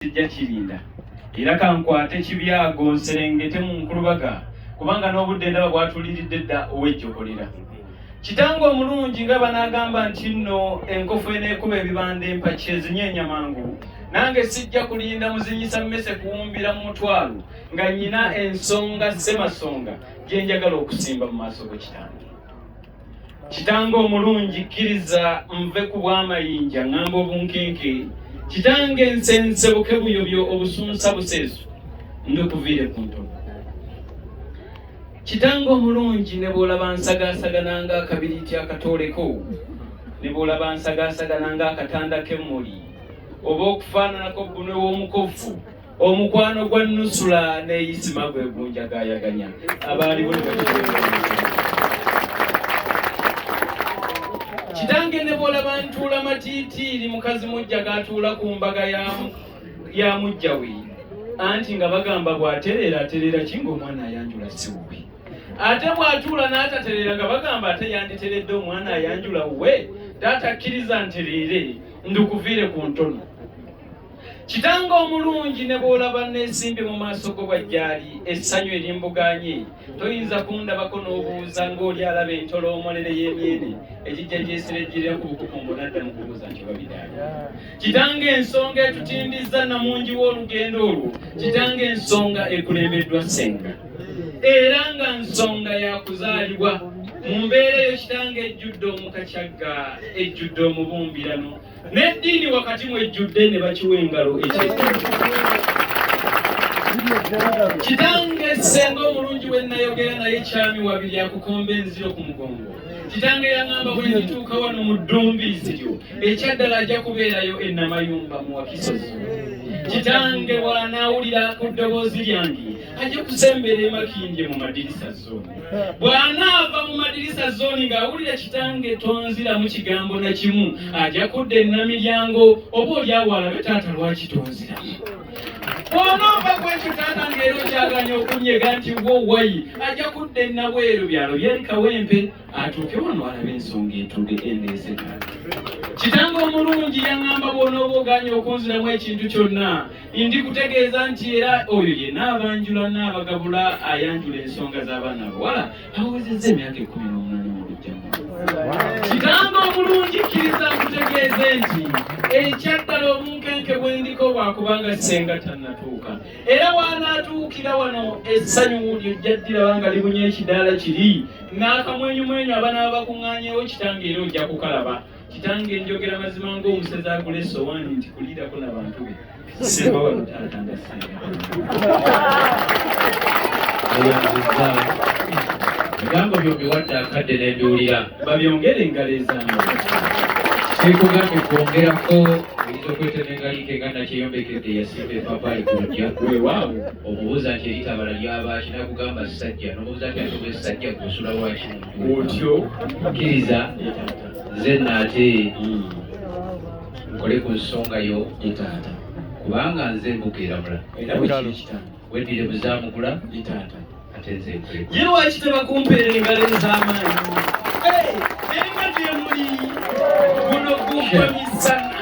kijja kirinda era kankwate kibyago nserengete mu nkulubaga kubanga n'obudde ndaba bwatuliridde dda owejjokolera kitango omulungi nga banagamba nti nno enkofu eneekuba ebibanda empaki ezinyenya mangu nange sijja kulinda muzinyisa mmese kuwumbira mu mutwalo nga nnyina ensonga ssemasonga gye njagala okusimba mu maaso go kitange kitange omulungi kkiriza nve ku bw'amayinja ŋŋamba obunkenke kitange nsensebuke buyobyo obusunsa buseesu ndukuviire ku ntono kitange omulungi ne bw'olaba nsagaasagana ng'akabiriiti akatooleko ne bw'olaba nsagaasagana ng'akatanda k'emmuli oba okufaananako bbunwe w'omukofu omukwano gwa nusula n'eyisima gwe gunjagaayaganya abaaliwo ne kitange ne bw'olaba ntuula matiitiiri mukazi mujja g'atuula ku mbaga ya mujja we anti nga bagamba bw'atereera atereera ki ng'omwana ayanjula si wuwe ate bw'atuula n'atatereera nga bagamba ate yanditeredde omwana ayanjula wuwe taatakkiriza ntereere ndukuviire ku ntono kitange omulungi ne bw'olaba neesimbye mu maaso go bwajjaali essanyu erimbuganye toyinza kundabako n'obuuza ng'oli alaba entoloomolere y'emyene egijja gyeserejjirira ku bukukumbo nadda mu kubuuza nti babidaali kitange ensonga etutindiza namungi w'olugendo olwo kitange ensonga ekulembeddwa ssenga era nga nsonga yakuzaalibwa mu mbeera eyo kitange ejjudde omukacagga ejjudde omubumbirano n'eddiini wakati mu ejjudde ne bakiwa engalo ekyeddiini kitange ssenga omulungi we nnayogera naye kyami wabiri akukomba enziro ku mugongo kitange yaŋŋamba bwe ndituuka wano mu ddumbiizi lyo ekyaddala ajja kubeerayo ennamayumba mu wakisozi kitange bw'anaawulira ku ddoboozi lyange ajja kusembera emakindye mu madirisa zooni bw'anaava mu madirisa zooni ng'awulira kitange tonziramu kigambo na kimu ajja kudda ennamiryango oba oli awo alabe taata lwaki tonziramu bw'onoova kwekyo taata ng'era okyaganya okunyega nti wowayi ajja kudda ennabweru byalo byali kawempe atuuke wano alabe ensonga etuge endeeseka kitange omulungi yaŋŋamba bw'onooba oganya okunziramu ekintu kyonna ndi kutegeeza nti era oyo ye n'abanjula n'abagabula ayanjula ensonga z'abaana abawala abawezezza emyaka 18 mu lujjamu kitange omulungi kkiriza nkutegeeze nti ekyaddala obunkenke bwe ndiko bwakubanga ssenga tannatuuka era bw'anaatuukira wano essanyu lyojja ddiraba nga libunye ekidaala kiri n'akamwenyumwenyu abanaaba bakuŋŋaanyeewo kitange era ojja kukalaba kitange njogera mazima ng'omusezi agula essowaani nti kuliirako n'abantu be semba wano taata nga ebigambo byombi wadde akadde n'embiwulira babyongere engalo ezange kikugambye kwongerako oyinza okwetema engaliika eganda kyeyombekedde yasimba epapaali ku lujja weewaawo omubuuza nti eritabala ly'abaaki nakugamba ssajja n'omubuuza nti ate oba essajja gwosula lwaki otyo kkiriza nze naate nkole ku nsonga yo etaata kubanga nze mbukeeramula era bwekiri kitange weddire buzaamugula etaata ate nze nkole ye lwaki tebakumpeera engalo ez'amaanyi eringa gye muli guno gugwa misana